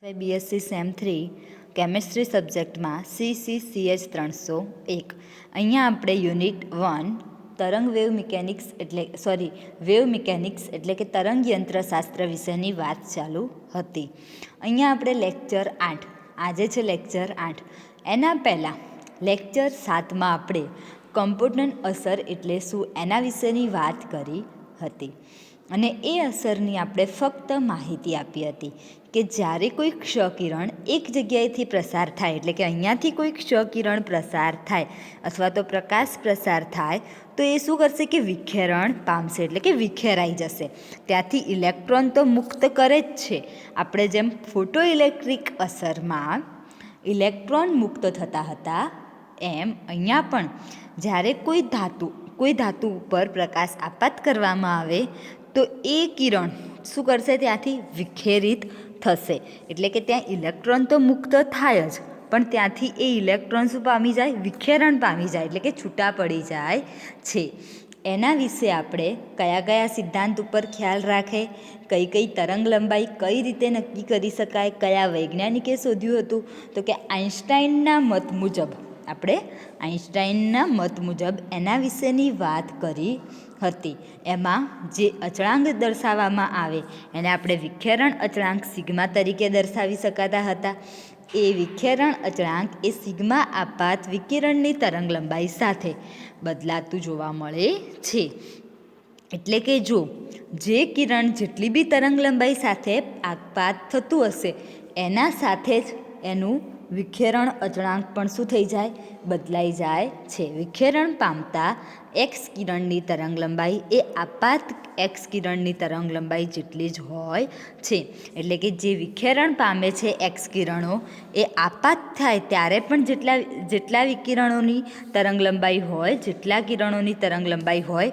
BSc same 3 chemistry સબ્જેક્ટમાં CCCH 301 અહીંયા આપણે unit 1 તરંગ વેવ મિકેનિક્સ એટલે કે તરંગ યંત્રશાસ્ત્ર વિશેની વાત ચાલુ હતી. અહીંયા આપણે લેક્ચર 8, આજે છે લેક્ચર 8. એના પહેલાં લેક્ચર 7માં આપણે કમ્પોનન્ટ અસર એટલે શું એના વિશેની વાત કરી હતી અને એ અસરની આપણે ફક્ત માહિતી આપી હતી કે જ્યારે કોઈ ક્ષકિરણ એક જગ્યાએથી પ્રસાર થાય, એટલે કે અહીંયાથી કોઈ ક્ષકિરણ પ્રસાર થાય અથવા તો પ્રકાશ પ્રસાર થાય તો એ શું કરશે કે વિખેરણ પામશે, એટલે કે વિખેરાઈ જશે. ત્યાંથી ઇલેક્ટ્રોન તો મુક્ત કરે જ છે. આપણે જેમ ફોટો ઇલેક્ટ્રિક અસરમાં ઇલેક્ટ્રોન મુક્ત થતા હતા એમ અહીંયા પણ જ્યારે કોઈ ધાતુ ઉપર પ્રકાશ આપાત કરવામાં આવે તો એ કિરણ શું કરશે, ત્યાંથી વિખેરિત થશે. એટલે કે ત્યાં ઇલેક્ટ્રોન તો મુક્ત થાય જ, પણ ત્યાંથી એ ઇલેક્ટ્રોન શું પામી જાય, વિખેરણ પામી જાય, એટલે કે છૂટા પડી જાય છે. એના વિશે આપણે કયા કયા સિદ્ધાંત ઉપર ખ્યાલ રાખે, કઈ કઈ તરંગ લંબાઈ કઈ રીતે નક્કી કરી શકાય, કયા વૈજ્ઞાનિકે શોધ્યું હતું, તો કે આઈન્સ્ટાઈનના મત મુજબ એના વિશેની વાત કરી હતી. એમાં જે અચળાંક દર્શાવવામાં આવે એને આપણે વિખેરણ અચળાંક સિગ્મા તરીકે દર્શાવી શકાતા હતા. એ વિખેરણ અચળાંક એ સિગ્મા આપાત વિકિરણની તરંગ લંબાઈ સાથે બદલાતું જોવા મળે છે. એટલે કે જો જે કિરણ જેટલી બી તરંગ લંબાઈ સાથે આપાત થતું હશે એના સાથે જ એનું વિખેરણ અચળાંક પણ શું થઈ જાય, બદલાઈ જાય છે. વિખેરણ પામતા એક્સ કિરણની તરંગ લંબાઈ એ આપાત એક્સ કિરણની તરંગ લંબાઈ જેટલી જ હોય છે. એટલે કે જે વિખેરણ પામે છે એક્સ કિરણો એ આપાત થાય ત્યારે પણ જેટલા વિકિરણોની તરંગ લંબાઈ હોય, જેટલા કિરણોની તરંગ લંબાઈ હોય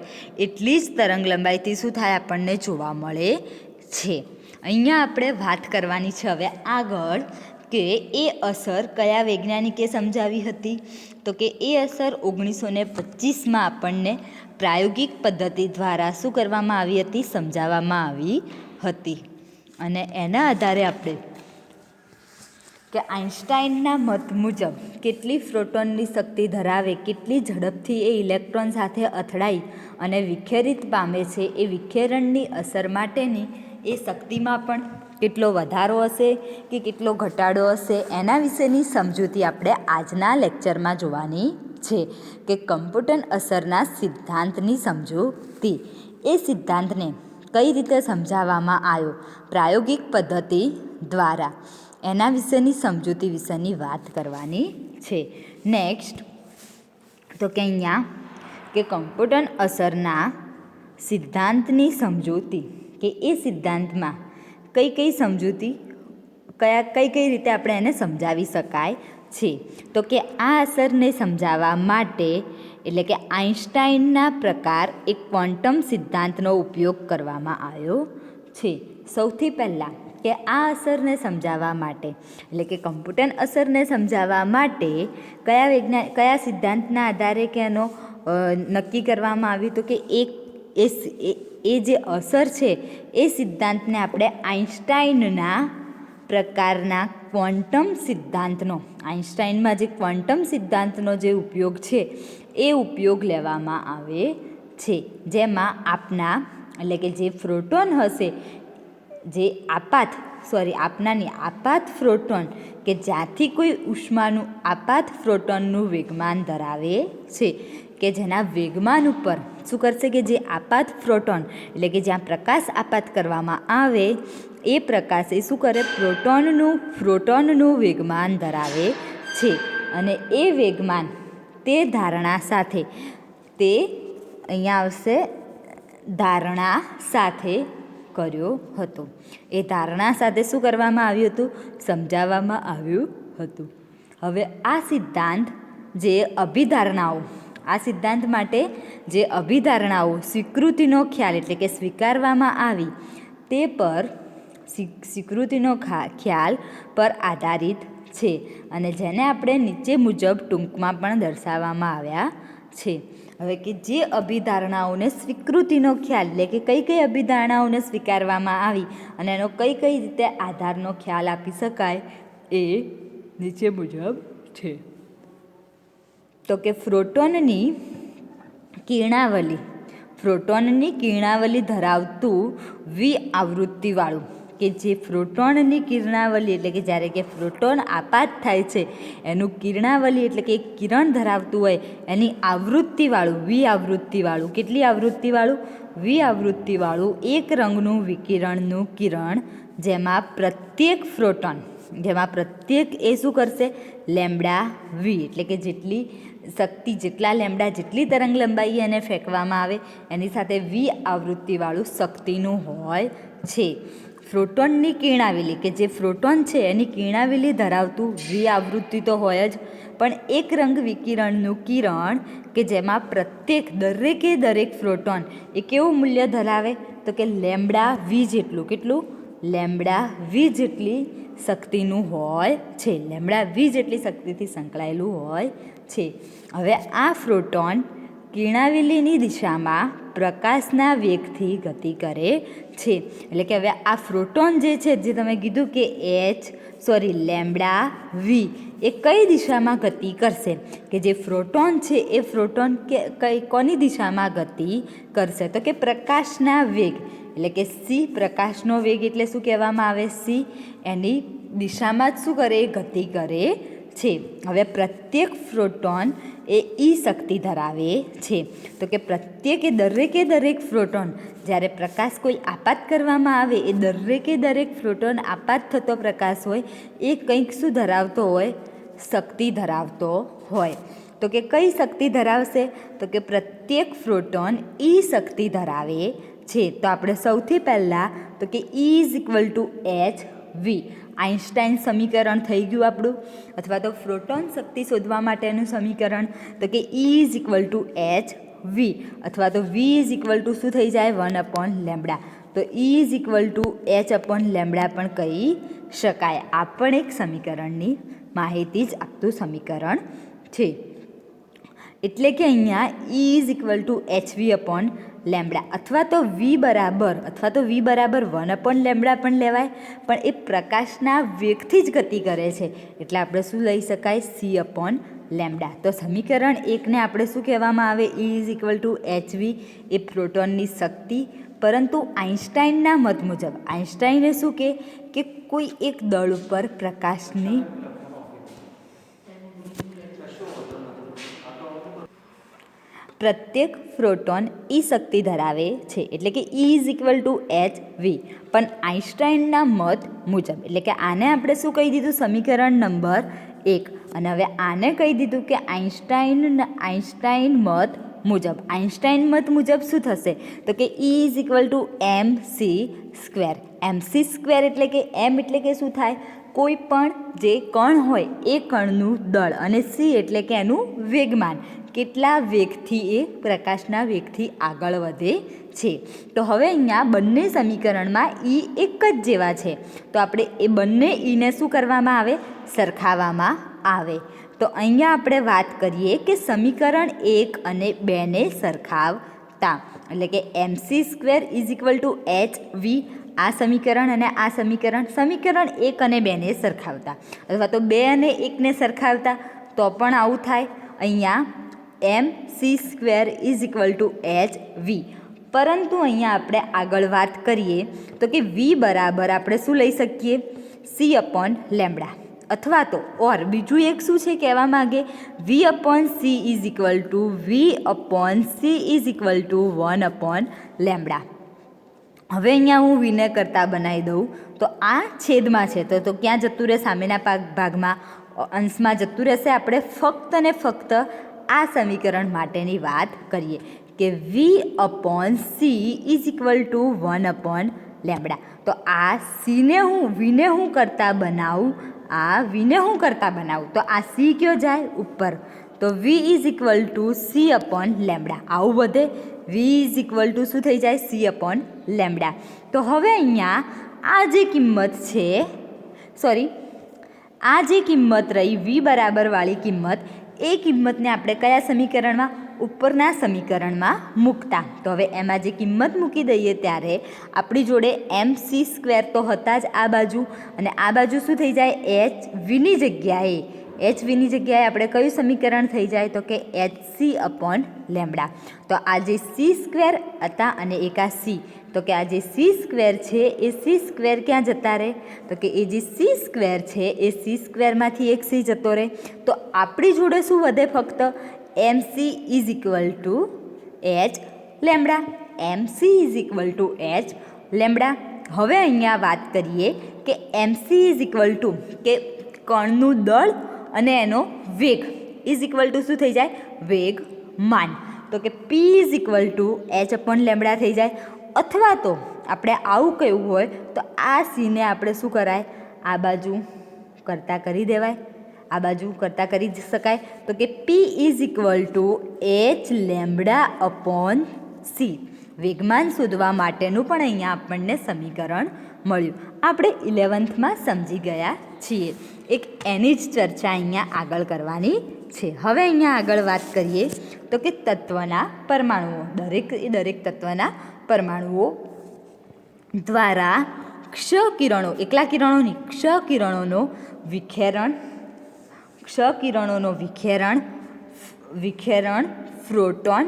એટલી જ તરંગ લંબાઈથી શું થાય, આપણને જોવા મળે છે. અહીંયા આપણે વાત કરવાની છે હવે આગળ કે એ અસર કયા વૈજ્ઞાનિકે સમજાવી હતી, તો કે એ અસર 1925માં આપણને પ્રાયોગિક પદ્ધતિ દ્વારા શું કરવામાં આવી હતી, સમજાવવામાં આવી હતી. અને એના આધારે આપણે કે આઈન્સ્ટાઈનના મત મુજબ કેટલી ફોટોનની શક્તિ ધરાવે, કેટલી ઝડપથી એ ઇલેક્ટ્રોન સાથે અથડાઈ અને વિખેરિત પામે છે, એ વિખેરણની અસર માટેની એ શક્તિમાં પણ કેટલો વધારો હશે કે કેટલો ઘટાડો હશે એના વિશેની સમજૂતી આપણે આજના લેક્ચરમાં જોવાની છે. કે કમ્પોનન્ટ અસરના સિદ્ધાંતની સમજૂતી, એ સિદ્ધાંતને કઈ રીતે સમજાવવામાં આવ્યો પ્રાયોગિક પદ્ધતિ દ્વારા, એના વિશેની સમજૂતી વિશેની વાત કરવાની છે. નેક્સ્ટ તો કે અહીંયા કે કમ્પોનન્ટ અસરના સિદ્ધાંતની સમજૂતી, કે એ સિદ્ધાંતમાં કઈ કઈ સમજૂતી કઈ રીતે આપણે એને સમજાવી શકાય છે. તો કે આ અસરને સમજાવવા માટે એટલે કે આઈન્સ્ટાઈનના પ્રકાર એક ક્વોન્ટમ સિદ્ધાંતનો ઉપયોગ કરવામાં આવ્યો છે. સૌથી પહેલાં કે આ અસરને સમજાવવા માટે એટલે કે કમ્પોનન્ટ અસરને સમજાવવા માટે કયા સિદ્ધાંતના આધારે કે એનો નક્કી કરવામાં આવ્યું, તો કે એ જે અસર છે એ સિદ્ધાંતને આપણે આઈન્સ્ટાઈનના પ્રકારના ક્વોન્ટમ સિદ્ધાંતનો, આઈન્સ્ટાઈનમાં જે ક્વોન્ટમ સિદ્ધાંતનો જે ઉપયોગ છે એ ઉપયોગ લેવામાં આવે છે. જેમાં એટલે કે જે ફોટોન હશે, જે આપાત ફોટોન કે જ્યાંથી કોઈ ઉષ્માનું આપાત ફોટોનનું વેગમાન ધરાવે છે, કે જેના વેગમાન ઉપર શું કરશે કે જે આપાત ફોટોન એટલે કે જ્યાં પ્રકાશ આપાત કરવામાં આવે એ પ્રકાશ એ શું કરે, પ્રોટોનનું વેગમાન ધરાવે છે. અને એ વેગમાન તે ધારણા સાથે, તે અહીંયા આવશે ધારણા સાથે કર્યો હતો. એ ધારણા સાથે શું કરવામાં આવ્યું હતું, સમજાવવામાં આવ્યું હતું. હવે આ સિદ્ધાંત માટે જે અભિધારણાઓ સ્વીકૃતિનો ખ્યાલ એટલે કે સ્વીકારવામાં આવી તે પર સ્વીકૃતિનો ખ્યાલ પર આધારિત છે અને જેને આપણે નીચે મુજબ ટૂંકમાં પણ દર્શાવવામાં આવ્યા છે. હવે કે જે અભિધારણાઓને સ્વીકૃતિનો ખ્યાલ એટલે કે કઈ કઈ અભિધારણાઓને સ્વીકારવામાં આવી અને એનો કઈ કઈ રીતે આધારનો ખ્યાલ આપી શકાય એ નીચે મુજબ છે. તો કે પ્રોટોનની કિરણાવલી ધરાવતું વિઆવૃત્તિવાળું કે જે પ્રોટોનની કિરણાવલી એટલે કે જ્યારે કે પ્રોટોન આપાત થાય છે એનું કિરણાવલી એટલે કે કિરણ ધરાવતું હોય એની આવૃત્તિવાળું વિઆવૃત્તિવાળું કેટલી આવૃત્તિવાળું વિઆવૃત્તિવાળું એક રંગનું વિકિરણનું કિરણ જેમાં પ્રત્યેક એ શું કરશે લેમ્બડા વી એટલે કે જેટલી શક્તિ જેટલા લેમ્બડા જેટલી તરંગ લંબાઈ એને ફેંકવામાં આવે એની સાથે વી આવૃત્તિવાળું શક્તિનું હોય છે. પ્રોટોનની કિરણાવલી કે જે પ્રોટોન છે એની કિરણાવલી ધરાવતું વી આવૃત્તિ તો હોય જ પણ એક રંગ વિકિરણનું કિરણ કે જેમાં દરેક પ્રોટોન એ કેવું મૂલ્ય ધરાવે તો કે લેમ્બડા વી જેટલું કેટલું લેમ્બડા વી જેટલી શક્તિનું હોય છે લેમ્બડા વી જેટલી શક્તિથી સંકળાયેલું હોય છે. હવે આ પ્રોટોન કિરણાવલીની દિશામાં પ્રકાશના વેગથી ગતિ કરે છે. એટલે કે હવે આ પ્રોટોન જે છે જે તમે કીધું કે લેમ્બડા વી એ કઈ દિશામાં ગતિ કરશે કે જે પ્રોટોન છે એ પ્રોટોન કોની દિશામાં ગતિ કરશે તો કે પ્રકાશના વેગ એટલે કે સી પ્રકાશનો વેગ એટલે શું કહેવામાં આવે સી એની દિશામાં જ શું કરે ગતિ કરે છે. હવે પ્રત્યેક પ્રોટોન એ ઈ શક્તિ ધરાવે છે. તો કે દરેક પ્રોટોન જ્યારે પ્રકાશ કોઈ આપાત કરવામાં આવે એ દરેક પ્રોટોન આપાત થતો પ્રકાશ હોય એ કંઈક શું ધરાવતો હોય શક્તિ ધરાવતો હોય. તો કે કઈ શક્તિ ધરાવશે તો કે પ્રત્યેક પ્રોટોન ઈ શક્તિ ધરાવે છે. તો આપણે સૌથી પહેલાં તો કે E=hv આઇન્સ્ટાઈન સમીકરણ થઈ ગયું આપણું અથવા તો પ્રોટોન શક્તિ શોધવા માટેનું સમીકરણ તો કે E=hv અથવા તો V શું થઈ જાય 1/λ. તો E=h/λ પણ કહી શકાય. આ પણ એક સમીકરણની માહિતી જ આપતું સમીકરણ છે. એટલે કે અહીંયા E=hv/λ અથવા તો V બરાબર 1/λ પણ લેવાય પણ એ પ્રકાશના વેગથી જ ગતિ કરે છે એટલે આપણે શું લઈ શકાય C/λ. તો સમીકરણ 1ને આપણે શું કહેવામાં આવે E=hv એ પ્રોટોનની શક્તિ પરંતુ આઇન્સ્ટાઈનના મત મુજબ આઇન્સ્ટાઈને શું કે કોઈ એક દળ ઉપર પ્રકાશની પ્રત્યેક પ્રોટોન ઈ શક્તિ ધરાવે છે એટલે કે E=hv પણ આઇન્સ્ટાઈનના મત મુજબ એટલે કે આને આપણે શું કહી દીધું સમીકરણ નંબર 1 અને હવે આને કહી દીધું કે આઇન્સ્ટાઈન મત મુજબ શું થશે તો કે E=mc². એટલે કે m એટલે કે શું થાય કોઈ પણ જે કણ હોય એ કણનું દળ અને c એટલે કે એનું વેગમાન કેટલા વેગથી એ પ્રકાશના વેગથી આગળ વધે છે. તો હવે અહીંયા બંને સમીકરણમાં ઈ એક જ જેવા છે તો આપણે એ બંને ઈને શું કરવામાં આવે સરખાવવામાં આવે. તો અહીંયા આપણે વાત કરીએ કે સમીકરણ 1 અને 2ને સરખાવતા એટલે કે mc²=hv આ સમીકરણ અને આ સમીકરણ 1 અને 2ને સરખાવતા અથવા તો 2 અને 1ને સરખાવતા તો પણ આવું થાય. અહીંયા mc²=hv પરંતુ અહીંયા આપણે આગળ વાત કરીએ તો કે v બરાબર આપણે શું લઈ શકીએ C/λ અથવા તો બીજું એક શું છે કહેવા માગે V/C=1/λ. હવે અહીંયા હું વિને કરતાં બનાવી દઉં તો આ છેદમાં છે તો ક્યાં જતું રહે સામેના ભાગમાં અંશમાં જતું રહેશે. આપણે ફક્ત ને ફક્ત આ સમીકરણ માટેની વાત કરીએ કે V/C=1/λ. તો આ વીને હું કરતાં બનાવું તો આ C કયો જાય ઉપર તો V=C/λ આવું બધે V= શું થઈ જાય C/λ. તો હવે અહીંયા આ જે કિંમત રહી V બરાબરવાળી કિંમત એ કિંમતને આપણે કયા સમીકરણમાં ઉપરના સમીકરણમાં મૂકતા. તો હવે એમાં જે કિંમત મૂકી દઈએ ત્યારે આપણી જોડે mc² તો હતા જ આ બાજુ, અને આ બાજુ શું થઈ જાય, HVની જગ્યાએ આપણે કયું સમીકરણ થઈ જાય, તો કે HC/λ. તો આ જે c² હતા અને એક આ c, તો કે આ જે c² છે એ c² ક્યાં જતા રહે, તો કે એ જે c² છે એ c²માંથી એક c જતો રહે. તો આપણી જોડે શું વધે, ફક્ત mc = hλ. mc = hλ. હવે અહીંયા વાત કરીએ કે mc કે કણનું દળ અને એનો વેગ શું થઈ જાય, વેગમાન. તો કે p h/λ થઈ જાય. અથવા તો આપણે આવું કહેવું હોય તો આ સીને આપણે શું કરાય, આ બાજુ કરતાં કરી દેવાય, આ બાજુ કરતાં કરી શકાય. તો કે p hλ/c. વેગમાન શોધવા માટેનું પણ અહીંયા આપણને સમીકરણ મળ્યું. આપણે 11થમાં સમજી ગયા છીએ. એક એની જ ચર્ચા અહીંયા આગળ કરવાની છે. હવે અહીંયા આગળ વાત કરીએ તો કે તત્વના પરમાણુઓ, દરેક તત્વના પરમાણુઓ દ્વારા ક્ષ-કિરણો, એકલા કિરણો નહીં, ક્ષ-કિરણોનો વિખેરણ, પ્રોટોન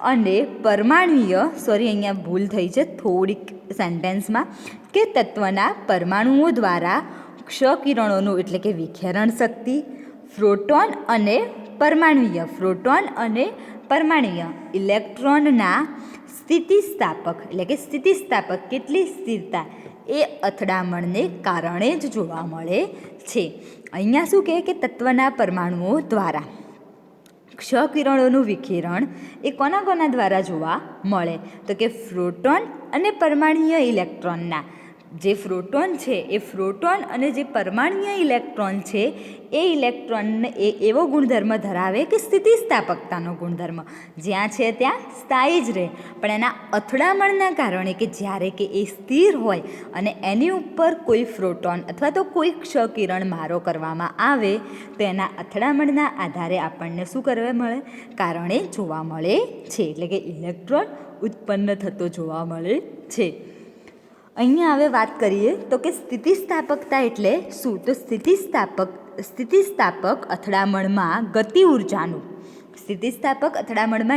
અને પરમાણુય, અહીંયા ભૂલ થઈ છે થોડીક સેન્ટેન્સમાં, કે તત્વના પરમાણુઓ દ્વારા ક્ષ-કિરણોનું એટલે કે વિખેરણ શક્તિ, પ્રોટોન અને પરમાણુય ઇલેક્ટ્રોનના સ્થિતિસ્થાપક કેટલી સ્થિરતા એ અથડામણને કારણે જ જોવા મળે છે. અહીંયા શું કહે કે તત્વના પરમાણુઓ દ્વારા ક્ષ-કિરણોનું વિખેરણ એ કોના દ્વારા જોવા મળે, તો કે પ્રોટોન અને પરમાણુય ઇલેક્ટ્રોનના. જે પ્રોટોન છે એ પ્રોટોન અને જે પરમાણુય ઇલેક્ટ્રોન છે એ ઇલેક્ટ્રોનને એવો ગુણધર્મ ધરાવે કે સ્થિતિસ્થાપકતાનો ગુણધર્મ, જ્યાં છે ત્યાં સ્થાયી જ રહે. પણ એના અથડામણના કારણે કે જ્યારે કે એ સ્થિર હોય અને એની ઉપર કોઈ પ્રોટોન અથવા તો કોઈ ક્ષ-કિરણ મારો કરવામાં આવે તો એના અથડામણના આધારે આપણને શું કરવા મળે, કારણે જોવા મળે છે, એટલે કે ઇલેક્ટ્રોન ઉત્પન્ન થતો જોવા મળે છે. અહીંયા હવે વાત કરીએ તો કે સ્થિતિસ્થાપકતા એટલે શું, તો સ્થિતિસ્થાપક અથડામણમાં ગતિ ઉર્જાનું,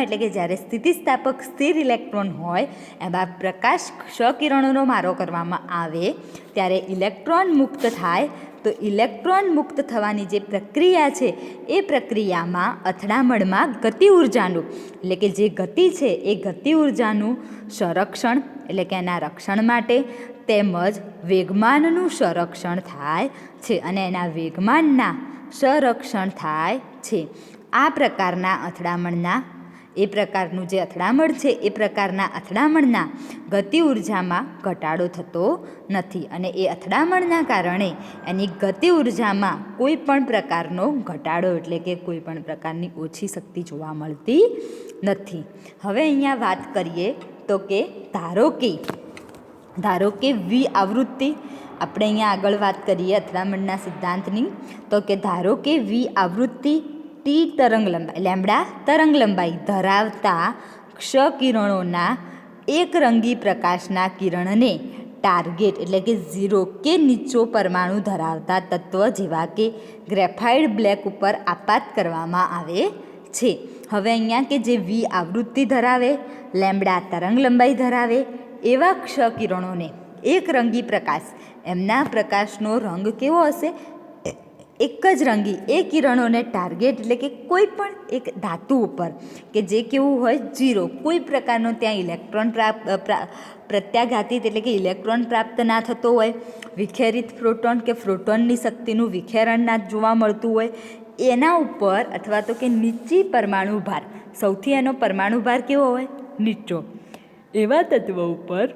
એટલે કે જ્યારે સ્થિતિસ્થાપક સ્થિર ઇલેક્ટ્રોન હોય એમાં પ્રકાશ ક્ષ-કિરણોનો મારો કરવામાં આવે ત્યારે ઇલેક્ટ્રોન મુક્ત થાય. તો ઇલેક્ટ્રોન મુક્ત થવાની જે પ્રક્રિયા છે એ પ્રક્રિયામાં અથડામણમાં ગતિ ઉર્જાનું, એટલે કે જે ગતિ છે એ ગતિ ઉર્જાનું સંરક્ષણ, એટલે કે એના રક્ષણ માટે, તેમજ વેગમાનનું સંરક્ષણ થાય છે અને એના વેગમાનના સંરક્ષણ થાય છે. આ પ્રકારના અથડામણના એ પ્રકારના અથડામણના ગતિ ઉર્જામાં ઘટાડો થતો નથી અને એ અથડામણના કારણે એની ગતિ ઉર્જામાં કોઈ પણ પ્રકારનો ઘટાડો, એટલે કે કોઈ પણ પ્રકારની ઓછી શક્તિ જોવા મળતી નથી. હવે અહીંયા વાત કરીએ તો કે ધારો કે વી આવૃત્તિ, આપણે અહીંયા આગળ વાત કરીએ અથડામણના સિદ્ધાંતની, તો કે ધારો કે વી આવૃત્તિ ટી તરંગલંબાઈ ધરાવતા ક્ષ-કિરણોના એકરંગી પ્રકાશના કિરણને ટાર્ગેટ, એટલે કે 0 કે નીચો પરમાણુ ધરાવતા તત્વ જેવા કે ગ્રેફાઇટ બ્લેક ઉપર આપાત કરવામાં આવે છે. હવે અહીંયા કે જે વી આવૃત્તિ ધરાવે, લેમ્બડા તરંગલંબાઈ ધરાવે એવા ક્ષ-કિરણોને એકરંગી પ્રકાશ, એમના પ્રકાશનો રંગ કેવો હશે, એક જ રંગી, એ કિરણોને ટાર્ગેટ, એટલે કે કોઈ પણ એક ધાતુ ઉપર કે જે કેવું હોય 0, કોઈ પ્રકારનો ત્યાં ઇલેક્ટ્રોન પ્રત્યાઘાતિત, એટલે કે ઇલેક્ટ્રોન પ્રાપ્ત ના થતો હોય, વિખેરિત પ્રોટોન કે પ્રોટોનની શક્તિનું વિખેરણ ના જોવા મળતું હોય, એના ઉપર અથવા તો કે નીચી પરમાણુ ભાર, સૌથી એનો પરમાણુ ભાર કેવો હોય, નીચો, એવા તત્વો ઉપર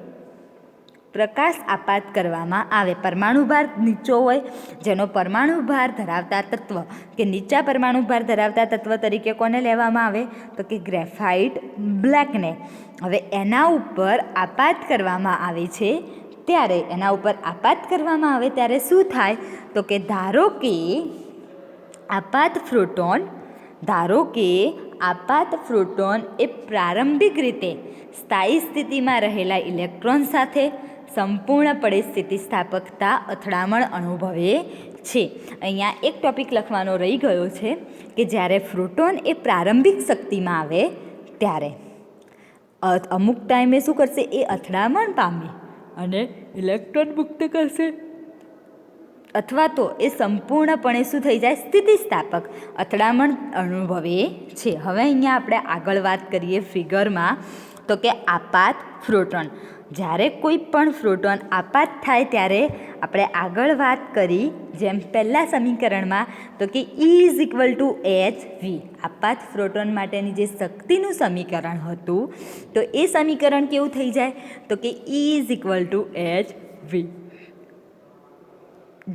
પ્રકાશ આપાત કરવામાં આવે. પરમાણુ ભાર નીચો હોય જેનો પરમાણુ ભાર ધરાવતા તત્વ કે નીચા પરમાણુ ભાર ધરાવતા તત્વ તરીકે કોને લેવામાં આવે, તો કે ગ્રેફાઇટ બ્લેકને. હવે એના ઉપર આપાત કરવામાં આવે છે ત્યારે શું થાય, તો કે ધારો કે આપાત આપાત પ્રોટોન એ પ્રારંભિક રીતે સ્થાયી સ્થિતિમાં રહેલા ઇલેક્ટ્રોન સાથે સંપૂર્ણપણે સ્થિતિસ્થાપકતા અથડામણ અનુભવે છે. અહીંયા એક ટોપિક લખવાનો રહી ગયો છે કે જ્યારે પ્રોટોન એ પ્રારંભિક શક્તિમાં આવે ત્યારે અમુક ટાઈમે શું કરશે, એ અથડામણ પામે અને ઇલેક્ટ્રોન મુક્ત કરશે, અથવા તો એ સંપૂર્ણપણે શું થઈ જાય, સ્થિતિસ્થાપક અથડામણ અનુભવે છે. હવે અહીંયા આપણે આગળ વાત કરીએ ફિગરમાં, તો કે આપાત પ્રોટોન. જ્યારે કોઈ પણ પ્રોટોન આપાત થાય ત્યારે આપણે આગળ વાત કરી જેમ પહેલાં સમીકરણમાં, તો કે E=hv. આપાત પ્રોટોન માટેની જે શક્તિનું સમીકરણ હતું તો એ સમીકરણ કેવું થઈ જાય, તો કે E=hv.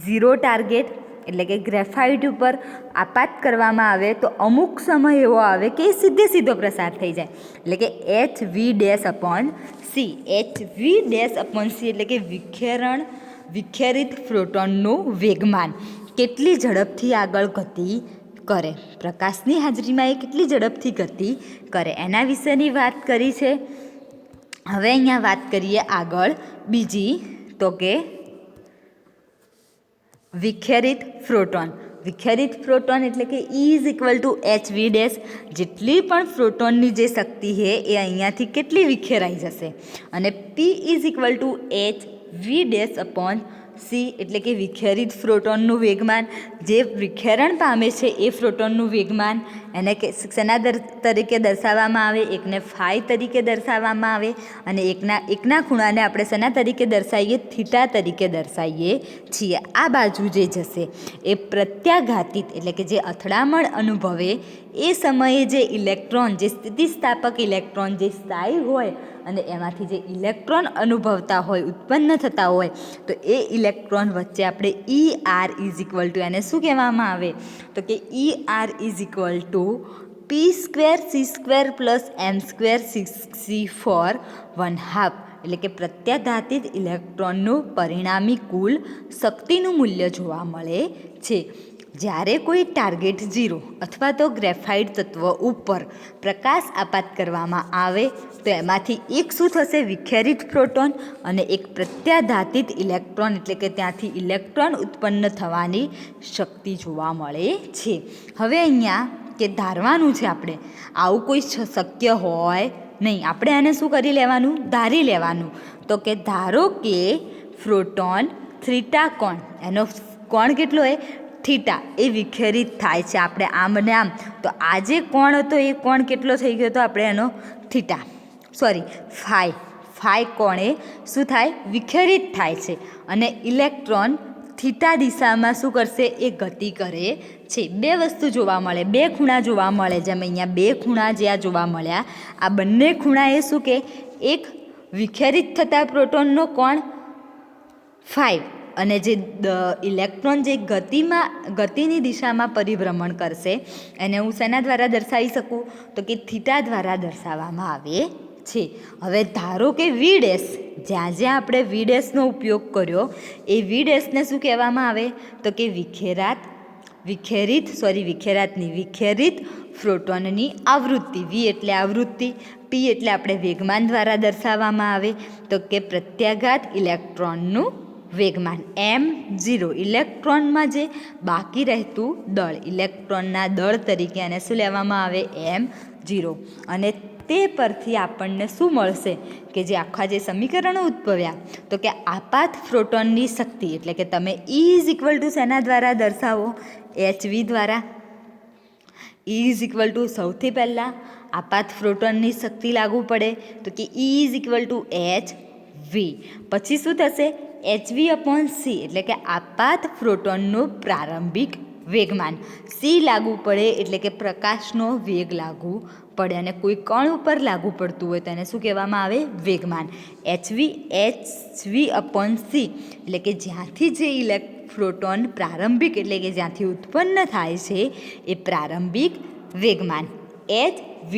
0 ટાર્ગેટ એટલે કે ગ્રેફાઇટ ઉપર આપાત કરવામાં આવે તો અમુક સમય એવો આવે કે સીધો પ્રસાર થઈ જાય, એટલે કે hv'/c. hv'/c એટલે કે વિખેરિત પ્રોટોનનું વેગમાન કેટલી ઝડપથી આગળ ગતિ કરે, પ્રકાશની હાજરીમાં એ કેટલી ઝડપથી ગતિ કરે એના વિશેની વાત કરી છે. હવે અહીંયા વાત કરીએ આગળ બીજી, તો કે વિખેરિત પ્રોટોન. વિખેરિત પ્રોટોન એટલે કે E=hv'. જેટલી પણ પ્રોટોનની જે શક્તિ છે એ અહીંયાથી કેટલી વિખેરાઈ જશે, અને P=hv'/c એટલે કે વિખેરિત પ્રોટોનનું વેગમાન. જે વિખેરણ પામે છે એ પ્રોટોનનું વેગમાન એને શેના તરીકે દર્શાવવામાં આવે, એકને ફાઈ તરીકે દર્શાવવામાં આવે અને એકના ખૂણાને આપણે શેના તરીકે દર્શાવીએ, થીટા તરીકે દર્શાવીએ છીએ. આ બાજુ જે જશે એ પ્રત્યાઘાતિત એટલે કે જે અથડામણ અનુભવે એ સમયે જે ઇલેક્ટ્રોન, જે સ્થિતિસ્થાપક ઇલેક્ટ્રોન જે સ્થાયી હોય અને એમાંથી જે ઇલેક્ટ્રોન અનુભવતા હોય, ઉત્પન્ન થતા હોય, તો એ ઇલેક્ટ્રોન વચ્ચે આપણે એને શું કહેવામાં આવે, તો કે p²c²+m²c4½ એટલે કે પ્રત્યાઘાતિત ઇલેક્ટ્રોનનું પરિણામી કુલ શક્તિનું મૂલ્ય જોવા મળે છે. જ્યારે કોઈ ટાર્ગેટ 0 અથવા તો ગ્રેફાઇટ તત્વ ઉપર પ્રકાશ આપાત કરવામાં આવે તો એમાંથી એક શું થશે, વિખેરિત પ્રોટોન, અને એક પ્રત્યાઘાતિત ઇલેક્ટ્રોન એટલે કે ત્યાંથી ઇલેક્ટ્રોન ઉત્પન્ન થવાની શક્તિ જોવા મળે છે. હવે અહીંયા કે ધારવાનું છે આપણે, આવું કોઈ શક્ય હોય નહીં. આપણે આને શું કરી લેવાનું, ધારી લેવાનું. તો કે ધારો કે પ્રોટોન થીટા કોણ, એનો કોણ કેટલો હોય, થીટા, એ વિખેરિત થાય છે. આપણે આમ ને આમ, તો આ જે કોણ હતો એ કોણ કેટલો થઈ ગયો હતો, આપણે એનો ફાઈ કોણ એ શું થાય, વિખેરિત થાય છે. અને ઇલેક્ટ્રોન થીટા દિશામાં શું કરશે, એ ગતિ કરે છે. બે વસ્તુ જોવા મળે, બે ખૂણા જોવા મળે. જેમ અહીંયા બે ખૂણા જ્યાં જોવા મળ્યા, આ બંને ખૂણા એ શું કે, એક વિખેરિત થતા પ્રોટોનનો કોણ ફાઈ, અને જે ઇલેક્ટ્રોન જે ગતિની દિશામાં પરિભ્રમણ કરશે એને હું શેના દ્વારા દર્શાવી શકું, તો કે થીટા દ્વારા દર્શાવવામાં આવે છે. હવે ધારો કે V', જ્યાં આપણે V''નો ઉપયોગ કર્યો એ V''ને શું કહેવામાં આવે, તો કે વિખેરિત પ્રોટોનની આવૃત્તિ. V એટલે આવૃત્તિ, P એટલે આપણે વેગમાન દ્વારા દર્શાવવામાં આવે, તો કે પ્રત્યાઘાત ઇલેક્ટ્રોનનું વેગમાન. m0 ઇલેક્ટ્રોનમાં જે બાકી રહેતું દળ, ઇલેક્ટ્રોનના દળ તરીકે એને શું લેવામાં આવે, m0. અને તે પરથી આપણને શું મળશે કે જે આખા જે સમીકરણો ઉદ્ભવ્યા, તો કે આપાત પ્રોટોનની શક્તિ એટલે કે તમે E= શેના દ્વારા દર્શાવો, hv દ્વારા. E= સૌથી પહેલાં આપાત પ્રોટોનની શક્તિ લાગુ પડે તો કે E=hv. પછી શું થશે, hv/c એટલે કે આપાત પ્રોટોનનું પ્રારંભિક વેગમાન. c લાગુ પડે એટલે કે પ્રકાશનો વેગ લાગુ પડે, અને કોઈ કણ ઉપર લાગુ પડતું હોય તો એને શું કહેવામાં આવે, વેગમાન. hv/c એટલે કે જ્યાંથી જે પ્રોટોન પ્રારંભિક એટલે કે જ્યાંથી ઉત્પન્ન થાય છે એ પ્રારંભિક વેગમાન. hv'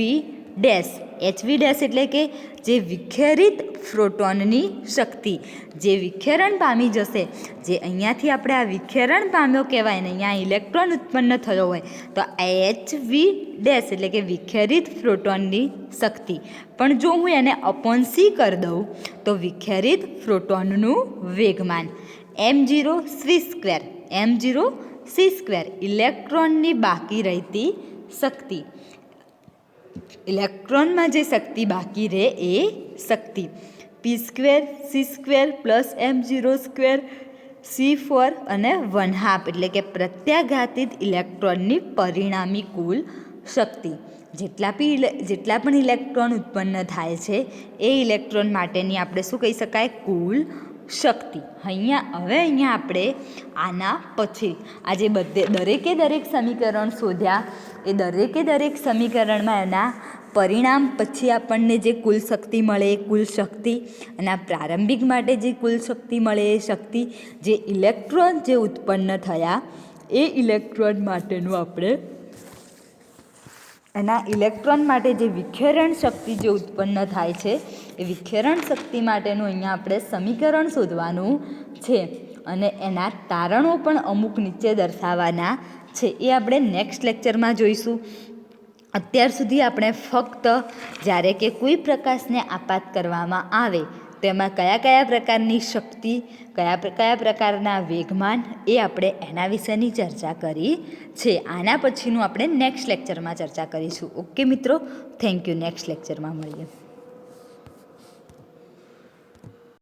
એટલે કે જે વિખેરિત પ્રોટોનની શક્તિ. જે વિખેરણ પામી જશે, જે અહીંયાથી આપણે આ વિખેરણ પામ્યો કહેવાય ને અહીંયા ઇલેક્ટ્રોન ઉત્પન્ન થયો હોય તો HV ડેશ એટલે કે વિખેરિત પ્રોટોનની શક્તિ. પણ જો હું એને અપોન C કરી દઉં તો વિખેરિત પ્રોટોનનું વેગમાન m0c², ઇલેક્ટ્રોનની બાકી રહેતી શક્તિ. ઇલેક્ટ્રોનમાં જે શક્તિ બાકી રહે એ શક્તિ p²c² + m0² c4 અને 1/2 એટલે કે પ્રત્યાઘાતિત ઇલેક્ટ્રોનની પરિણામી કુલ શક્તિ. જેટલા પણ ઇલેક્ટ્રોન ઉત્પન્ન થાય છે એ ઇલેક્ટ્રોન માટેની આપણે શું કહી શકાય? કુલ શક્તિ. અહીંયા આપણે આના પછી આજે દરેક સમીકરણ શોધ્યા એ દરેક સમીકરણમાં એના પરિણામ પછી આપણને જે કુલ શક્તિ મળે એ કુલ શક્તિ અને આ પ્રારંભિક માટે જે કુલ શક્તિ મળે એ શક્તિ, જે ઇલેક્ટ્રોન જે ઉત્પન્ન થયા એ ઇલેક્ટ્રોન માટેનું આપણે એના ઇલેક્ટ્રોન માટે જે વિખેરણ શક્તિ જે ઉત્પન્ન થાય છે એ વિખેરણ શક્તિ માટેનું અહીંયા આપણે સમીકરણ શોધવાનું છે અને એના તારણો પણ અમુક નીચે દર્શાવવાના છે. એ આપણે નેક્સ્ટ લેક્ચરમાં જોઈશું. અત્યાર સુધી આપણે ફક્ત જ્યારે કે કોઈ પ્રકાશને આપાત કરવામાં આવે તેમાં કયા પ્રકારની શક્તિ, કયા પ્રકારના વેગમાન એ આપણે એના વિશેની ચર્ચા કરી છે. આના પછીનું આપણે નેક્સ્ટ લેક્ચરમાં ચર્ચા કરીશું. ઓકે મિત્રો, થેન્ક યુ. નેક્સ્ટ લેક્ચરમાં મળીએ.